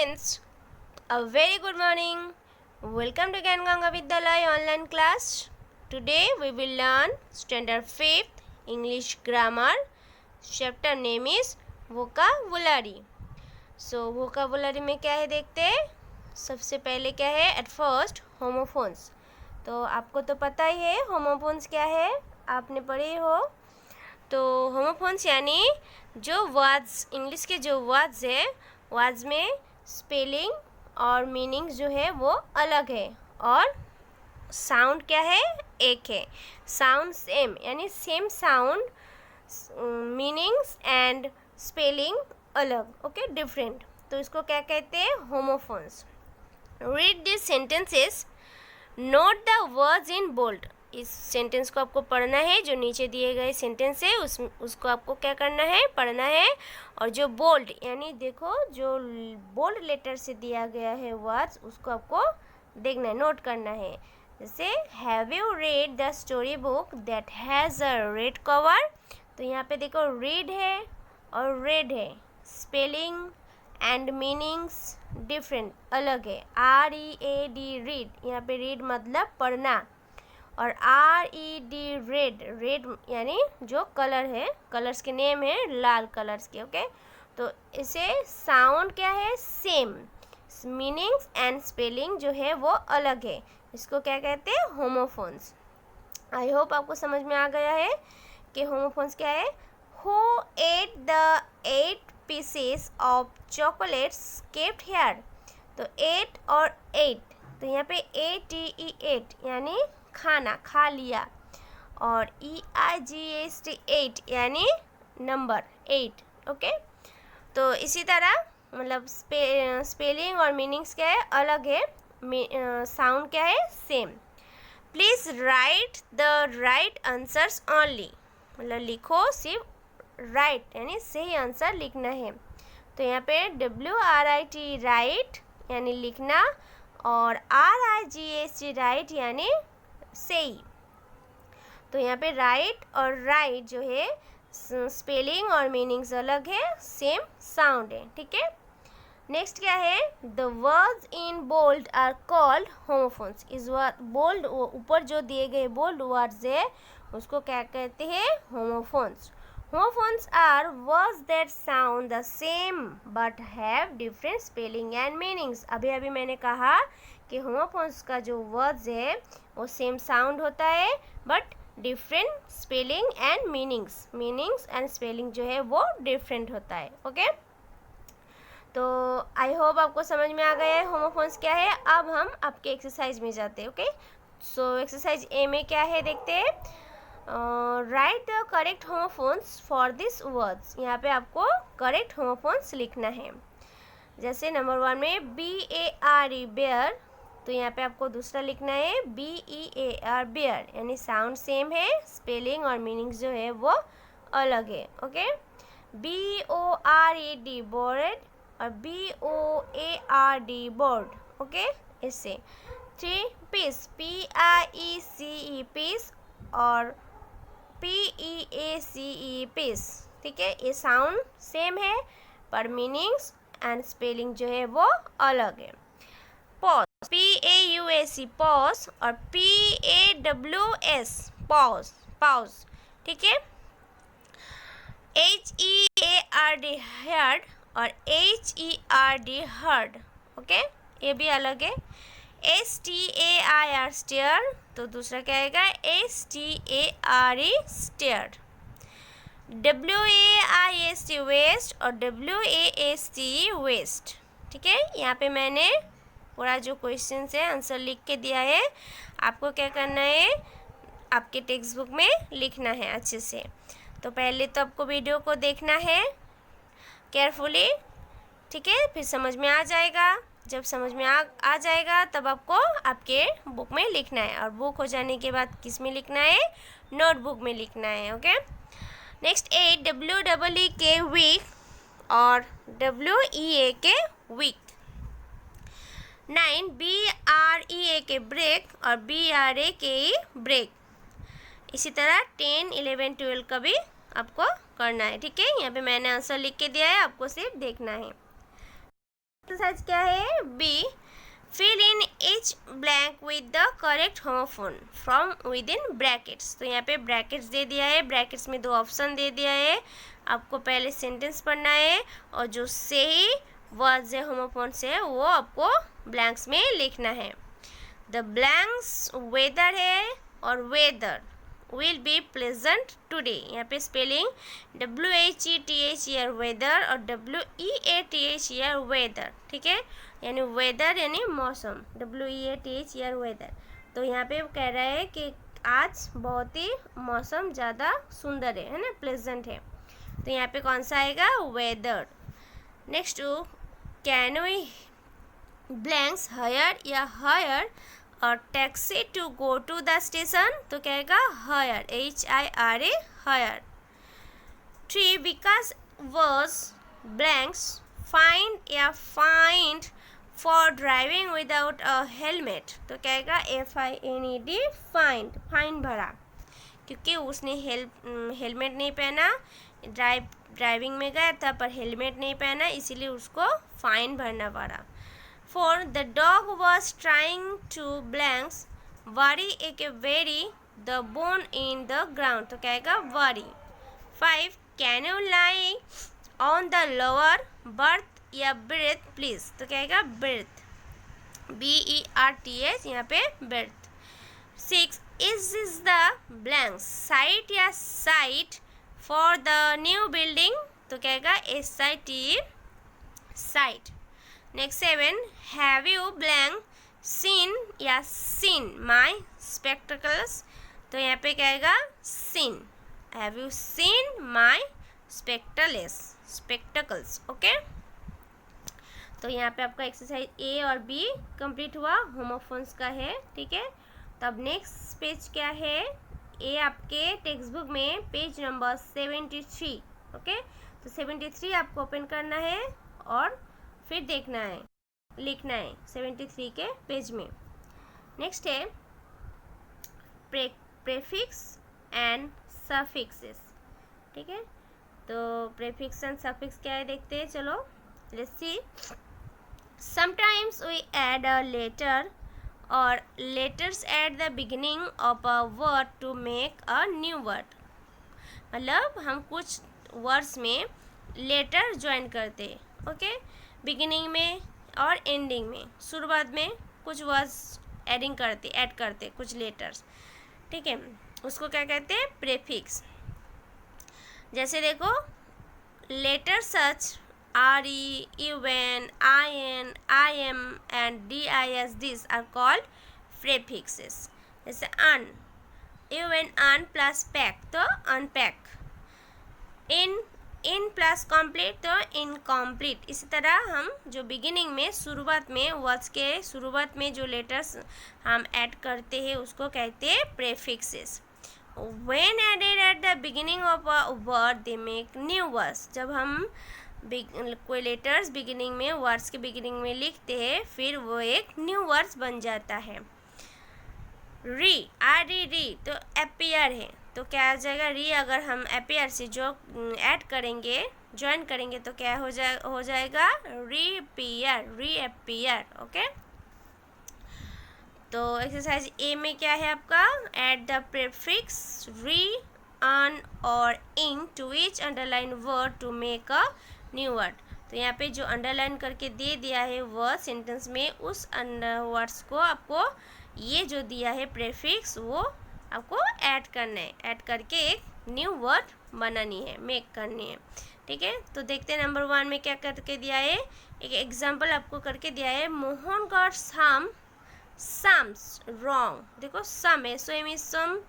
students, a very good morning. Welcome to Gyan Ganga Vidyalaya online class. Today we will learn standard 5th English grammar. Chapter name is vocabulary. So vocabulary में क्या है देखते हैं. सबसे पहले क्या है at first homophones. तो आपको तो पता ही है homophones क्या है, आपने पढ़े हो. तो होमोफोन्स यानी जो वर्ड्स इंग्लिश के जो वर्ड्स है वर्ड्स में स्पेलिंग और मीनिंग जो है वो अलग है और साउंड क्या है एक है. साउंड सेम यानी same sound, meanings and spelling अलग, ओके डिफरेंट. तो इसको क्या कहते हैं homophones. Read this sentences, note the words in bold. इस सेंटेंस को आपको पढ़ना है. जो नीचे दिए गए सेंटेंस है उसको आपको क्या करना है, पढ़ना है. और जो बोल्ड यानी देखो जो बोल्ड लेटर से दिया गया है वर्ड्स उसको आपको देखना है, नोट करना है. जैसे have you read the story book that has a red cover. तो यहाँ पे देखो रीड है और रेड है. स्पेलिंग एंड मीनिंग्स डिफरेंट अलग है. READ रीड, यहाँ पे रीड मतलब पढ़ना. और RED रेड, रेड यानी जो कलर है, कलर्स के नेम है लाल कलर्स के, ओके. तो इसे साउंड क्या है सेम, मीनिंग्स एंड स्पेलिंग जो है वो अलग है. इसको क्या कहते हैं होमोफोन्स. आई होप आपको समझ में आ गया है कि होमोफोन्स क्या है. Who at the 8 pieces of chocolates kept here. तो 8 और 8, तो यहाँ पे ATE 8 यानी खाना, खा लिया. और EIGHT 8 यानी नंबर 8, ओके. तो इसी तरह मतलब स्पेलिंग और मीनिंग्स क्या है अलग है, साउंड क्या है same. Please write the right answers only. मतलब लिखो सिर्फ राइट यानी सही आंसर लिखना है. तो यहाँ पे WRIT राइट यानी लिखना और RIGHT राइट यानी सही. तो यहाँ पे राइट और राइट जो है स्पेलिंग और मीनिंग्स अलग है, सेम साउंड है, ठीक है. नेक्स्ट क्या है, the words in bold are called homophones. इस बोल्ड ऊपर जो दिए गए बोल्ड वर्ड्स है उसको क्या कहते हैं homophones. Homophones are words that sound the same but have different spelling and meanings. अभी मैंने कहा कि homophones का जो words है वो सेम साउंड होता है but different spelling and meanings and spelling जो है वो डिफरेंट होता है, ओके. तो आई होप आपको समझ में आ गया है homophones क्या है. अब हम आपके एक्सरसाइज में जाते हैं, ओके. सो एक्सरसाइज A में क्या है देखते हैं. Right the correct homophones for this words. यहाँ पे आपको करेक्ट होमोफोन्स लिखना है. जैसे नंबर 1 में BARE बेयर, तो यहाँ पे आपको दूसरा लिखना है BEAR बेयर यानी साउंड सेम है, स्पेलिंग और मीनिंग्स जो है वो अलग है, ओके. BORED बोर्ड और BOARD बोर्ड, ओके. इससे 3 पीस PIECE पीस और PEACE पीस, ठीक है. ये साउंड सेम है पर मीनिंग्स एंड स्पेलिंग जो है वो अलग है. पॉज, PAUSE पॉज और PAWS पॉज, ठीक है. HEARD हर्ड और HERD हर्ड, ओके. ये भी अलग है. STAIR स्टेयर, तो दूसरा क्या आएगा STARE स्टेयर. WAIST वेस्ट और WASTE वेस्ट, ठीक है. यहाँ पे मैंने पूरा जो क्वेश्चन है आंसर लिख के दिया है. आपको क्या करना है, आपके टेक्स्ट बुक में लिखना है अच्छे से. तो पहले तो आपको वीडियो को देखना है केयरफुली, ठीक है. फिर समझ में आ जाएगा. जब समझ में आ जाएगा तब आपको आपके बुक में लिखना है. और बुक हो जाने के बाद किस में लिखना है, नोटबुक में लिखना है, ओके. नेक्स्ट 8 WEEK वीक और WEAK वीक. 9 BREAK ब्रेक और BRAKE ब्रेक. इसी तरह 10 11 12 का भी आपको करना है, ठीक है. यहाँ पे मैंने आंसर लिख के दिया है, आपको सिर्फ देखना है. एक्सरसाइज क्या है? B, fill in each blank with the correct homophone from within brackets। तो यहाँ पे ब्रैकेट्स दे दिया है, ब्रैकेट्स में 2 ऑप्शन दे दिया है, आपको पहले सेंटेंस पढ़ना है और जो सही वर्ड्स है होमोफोन से वो आपको ब्लैंक्स में लिखना है। द ब्लैंक्स वेदर है और weather will be pleasant today. यहाँ पे स्पेलिंग WHETHER वेदर और WEATHER वेदर, ठीक है, यानी वेदर यानी मौसम, WEATHER वेदर। तो यहाँ पे कह रहा है कि आज बहुत ही मौसम ज़्यादा सुंदर है ना, प्लेजेंट है। तो यहाँ पे कौन सा आएगा? Weather. Next, can we blanks hire या हायर और taxi to go to the station. तो कहेगा hire, HIRA hire. 3, because was blanks find या fined for driving without a helmet. तो कहेगा FINED फाइंड, फाइन भरा क्योंकि उसने हेलमेट नहीं पहना, ड्राइविंग में गया था पर हेलमेट नहीं पहना, इसीलिए उसको फाइन भरना पड़ा। 4, the dog was trying to blanks worry एक bury the bone in the ground. तो कहेगा worry. 5, can you lie on the lower berth या ब्रेथ प्लीज। तो कहेगा ब्रेथ, BERTH, यहाँ पे breath. 6, is the blanks site या site for the new building. तो कहेगा SIT site. Next 7, have you blank seen या सीन माई स्पेक्टिकल्स। तो यहाँ पे कहेगा seen, have you seen my spectacles, okay. तो यहाँ पे आपका एक्सरसाइज A और B कंप्लीट हुआ, होमोफोन्स का है, ठीक है। तो अब नेक्स्ट पेज क्या है? ए आपके टेक्स्ट बुक में पेज नंबर 73, ओके। तो 73 आपको ओपन करना है और फिर देखना है, लिखना है 73 के पेज में। नेक्स्ट है प्रेफिक्स एंड सफिक्सेस, ठीक है। तो प्रेफिक्स एंड सफिक्स क्या है देखते हैं, चलो let's see. Sometimes we add a letter or letters at the beginning of a word to make a new word। मतलब हम कुछ वर्ड्स में लेटर ज्वाइन करते हैं, ओके, बिगिनिंग में और एंडिंग में, शुरुआत में कुछ वर्ड्स ऐड करते कुछ लेटर्स, ठीक है, उसको क्या कहते हैं? प्रेफिक्स। जैसे देखो, letter such RE, UN, IN, IM and DIS, these are called prefixes। जैसे un, UN plus pack तो unpack, in plus complete तो incomplete। इसी तरह हम जो बिगिनिंग में, शुरुआत में, वर्ड्स के शुरुआत में जो लेटर्स हम ऐड करते हैं उसको कहते हैं prefixes। When added at the beginning of a word they make new words। जब हम कोई लेटर्स बिगिनिंग में, वर्ड्स के बिगिनिंग में लिखते हैं फिर वो एक न्यू वर्ड्स बन जाता है। री, RE तो अपीयर है, तो क्या आ जाएगा? री अगर हम अपीयर से जो ऐड करेंगे, ज्वाइन करेंगे तो क्या हो जाएगा? Reappear, okay. तो एक्सरसाइज A में क्या है आपका? Add the prefix re, un और in to each underline word to make a new word. तो यहाँ पे जो अंडरलाइन करके दे दिया है वर्ड सेंटेंस में, उस वर्ड्स को आपको ये जो दिया है प्रीफिक्स वो आपको ऐड करना है, ऐड करके एक न्यू वर्ड बनानी है, मेक करनी है, ठीक है। तो देखते हैं नंबर 1 में क्या करके दिया है। एक एग्जाम्पल आपको करके दिया है, मोहन गॉट सम्स रॉन्ग। देखो सम, SOM इज सम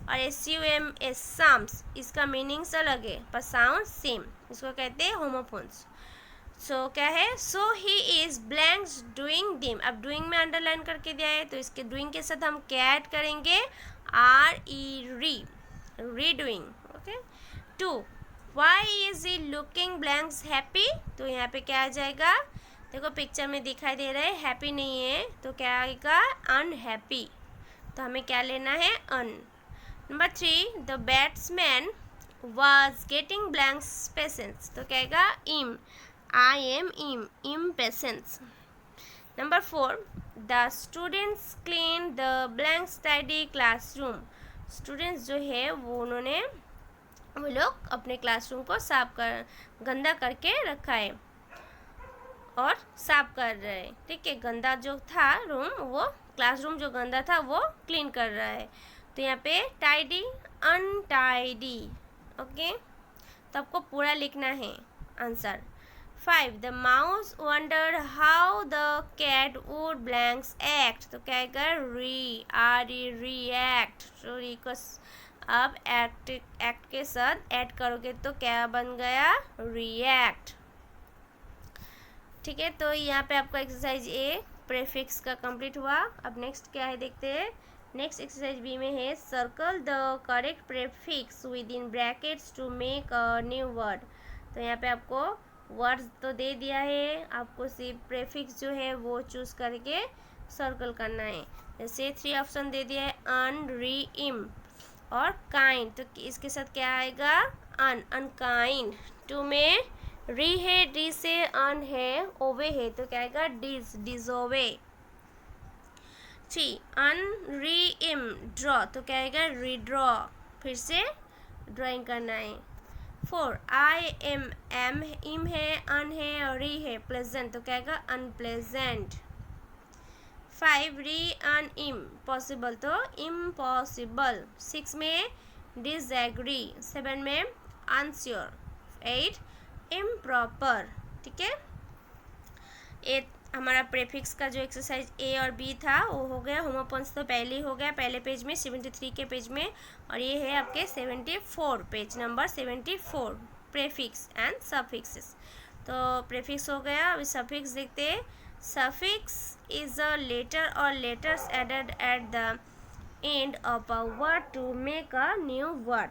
और SUM इज सम्स, इसका मीनिंग्स अलग है पर साउंड सेम, इसको कहते हैं होमोफोन्स। सो क्या है? सो ही इज ब्लैंक्स डूइंग दिम। अब डूइंग में अंडरलाइन करके दिया है तो इसके डूइंग के साथ हम क्या ऐड करेंगे? Redoing, okay. 2, why is he looking blanks happy. तो यहाँ पे क्या आ जाएगा? देखो पिक्चर में दिखाई दे रहा है हैप्पी नहीं है तो क्या आएगा? अनहैप्पी। तो हमें क्या लेना है? Un. Number 3, the batsman was getting blanks patience। तो कहेगा इम, I am impatient. Number 4, the students clean the blank tidy classroom. Students जो है वो लोग अपने क्लासरूम को गंदा करके रखा है और साफ कर रहे हैं। ठीक है, गंदा जो था क्लासरूम जो गंदा था वो क्लीन कर रहा है। तो यहाँ पे टाइडी, अनटाइडी। ओके, तो आपको पूरा लिखना है answer. 5, the mouse wonder how the cat would blanks act. तो क्या आएगा? रिएक्ट। तो री को अब एक्ट के साथ ऐड करोगे तो क्या बन गया? रिएक्ट। ठीक है, तो यहाँ पे आपका एक्सरसाइज ए प्रेफिक्स का कंप्लीट हुआ। अब नेक्स्ट क्या है देखते हैं। नेक्स्ट एक्सरसाइज बी में है circle the correct prefix with in brackets to make a new word. तो यहाँ पे आपको वर्ड्स तो दे दिया है, आपको सिर्फ प्रेफिक्स जो है वो चूज करके सर्कल करना है। जैसे 3 ऑप्शन दे दिया है, अन, री, इम और काइंड। तो इसके साथ क्या आएगा? अनकाइंड। 2 में री है, डी से अन है, ओवे है, तो क्या आएगा? डिजोवे। 3, अन, री, इम, ड्रॉ। तो क्या आएगा? रीड्रॉ। फिर से ड्राइंग करना है। 4, आई, एम, इम है, अन है और री है, प्लेजेंट। तो क्या आएगा? अनप्लेजेंट। 5, री, अन, इम, पॉसिबल तो इम्पॉसिबल। 6 में डिसएग्री। 7 में अनश्योर। 8, इम्प्रॉपर। ठीक है, ए हमारा प्रेफिक्स का जो एक्सरसाइज ए और बी था वो हो गया। होमोपॉन्स तो पहले ही हो गया, पहले पेज में 73 के पेज में, और ये है आपके 74 page number 74, prefix and suffixes. तो प्रेफिक्स हो गया। अभी सफिक्स देखते हैं। सफिक्स इज अ लेटर और letters added at the end of a word to make a new word.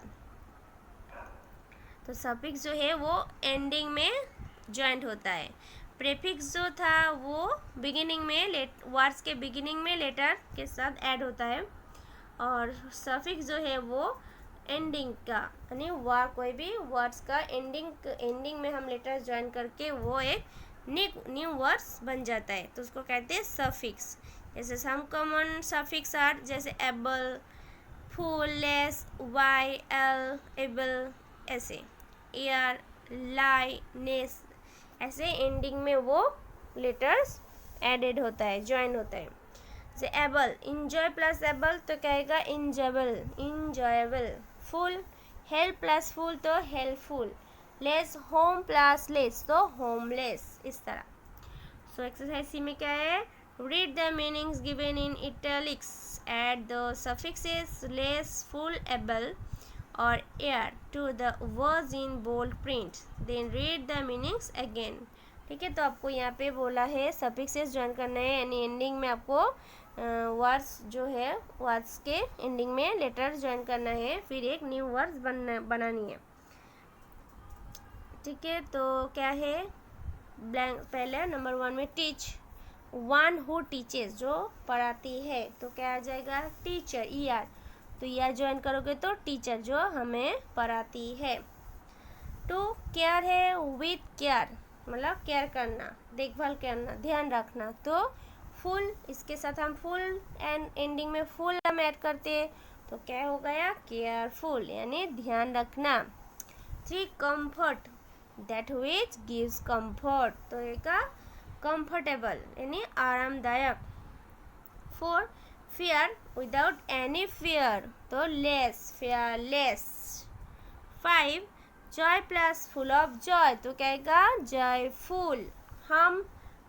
तो सफिक्स जो है वो एंडिंग में ज्वाइंट होता है। प्रेफिक्स जो था वो बिगिनिंग में, वर्ड्स के बिगिनिंग में लेटर के साथ ऐड होता है, और सफिक्स जो है वो एंडिंग का, यानी कोई भी वर्ड्स का एंडिंग में हम लेटर ज्वाइन करके वो एक न्यू वर्ड्स बन जाता है, तो उसको कहते हैं सफिक्स। जैसे सम कॉमन सफिक्स आर जैसे able, ful, less, Y, L, able, ऐसे एयर, लाई, नेस, ऐसे एंडिंग में वो लेटर्स एडेड होता है, ज्वाइन होता है। जैसे एबल, इंजॉय प्लस एबल तो कहेगा enjoyable, enjoyable. Full, help plus full तो helpful. Less, home plus less तो होमलेस, इस तरह। सो एक्सरसाइज सी में क्या है? Read the meanings given in italics, add the suffixes less, full, able और er to the words in bold print, then read the meanings again. ठीक है, तो आपको यहाँ पे बोला है सफिक्सेस ज्वाइन करना है, यानी एंडिंग में आपको वर्ड्स जो है वर्ड्स के एंडिंग में लेटर ज्वाइन करना है, फिर एक न्यू वर्ड्स बनानी है। ठीक है, तो क्या है? ब्लैंक, पहले नंबर 1 में टीच, वन हु टीचेस, जो पढ़ाती है, तो क्या आ जाएगा? Teacher, ER. तो ईआर ज्वाइन करोगे तो टीचर, जो हमें पढ़ाती है। 2, केयर है, विथ केयर, मतलब केयर करना, देखभाल करना, ध्यान रखना। तो फुल, इसके साथ हम फुल एंड एंडिंग में फुल हम ऐड करते हैं, तो क्या हो गया? केयरफुल, यानी ध्यान रखना। 3, comfort, that which gives comfort, तो एक कंफर्टेबल, यानी आरामदायक। 4, फियर, विदाउट एनी फियर, तो less, fearless. 5, Joy plus full of Joy, तो कहेगा जॉयफुल। हम,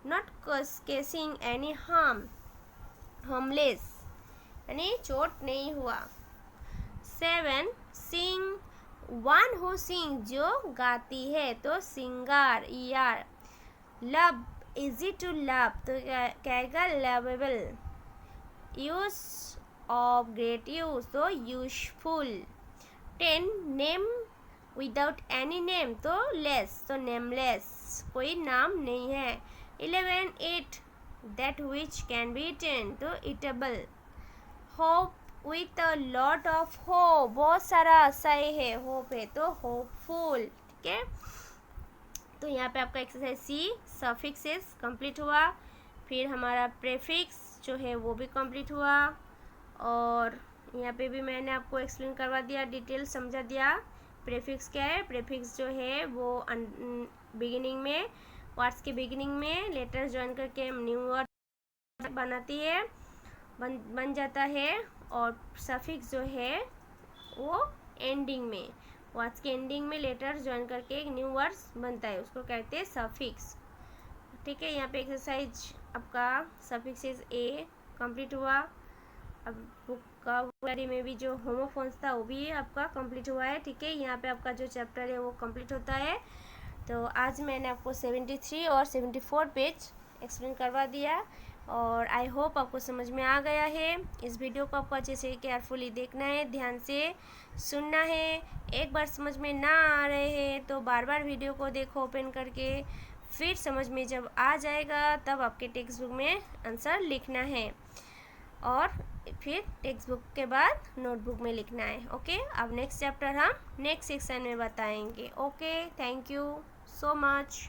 not casing any harm, harmless, यानी चोट नहीं हुआ। 7, सिंग, वन हु सिंग, जो गाती है, तो singer, ER. Love, easy to love, तो कहेगा lovable. Use of great use, तो useful. 10, name without any name, तो लेस, तो नेमलेस, कोई नाम नहीं है। 11, eat, that which can be eaten, तो eatable. Hope, with a lot of hope, बहुत सारा आशा है, होप है, तो होपफुल। ठीक है, तो यहाँ पे आपका एक्सरसाइज सी सफिक्सेस कंप्लीट हुआ। फिर हमारा प्रेफिक्स जो है वो भी कंप्लीट हुआ, और यहाँ पे भी मैंने आपको एक्सप्लेन करवा दिया, डिटेल समझा दिया। प्रेफिक्स क्या है? प्रेफिक्स जो है वो बिगिनिंग में, वर्ड्स के बिगिनिंग में लेटर ज्वाइन करके न्यू वर्ड बनाती है, बन जाता है। और सफिक्स जो है वो एंडिंग में, वर्ड्स के एंडिंग में लेटर ज्वाइन करके एक न्यू वर्ड्स बनता है, उसको कहते हैं सफिक्स। ठीक है, यहाँ पे एक्सरसाइज आपका सफिक्सेस ए कंप्लीट हुआ। अब वोकैबुलरी में भी जो होमोफोन्स था वो भी आपका कंप्लीट हुआ है। ठीक है, यहाँ पे आपका जो चैप्टर है वो कंप्लीट होता है। तो आज मैंने आपको 73 और 74 पेज एक्सप्लेन करवा दिया, और आई होप आपको समझ में आ गया है। इस वीडियो को आपको अच्छे से केयरफुली देखना है, ध्यान से सुनना है। एक बार समझ में ना आ रहे हैं तो बार बार वीडियो को देखो ओपन करके, फिर समझ में जब आ जाएगा तब आपके टेक्स्ट बुक में आंसर लिखना है, और फिर टेक्स्ट बुक के बाद नोटबुक में लिखना है। ओके, अब नेक्स्ट चैप्टर हम नेक्स्ट सेक्शन में बताएंगे। Okay, thank you so much.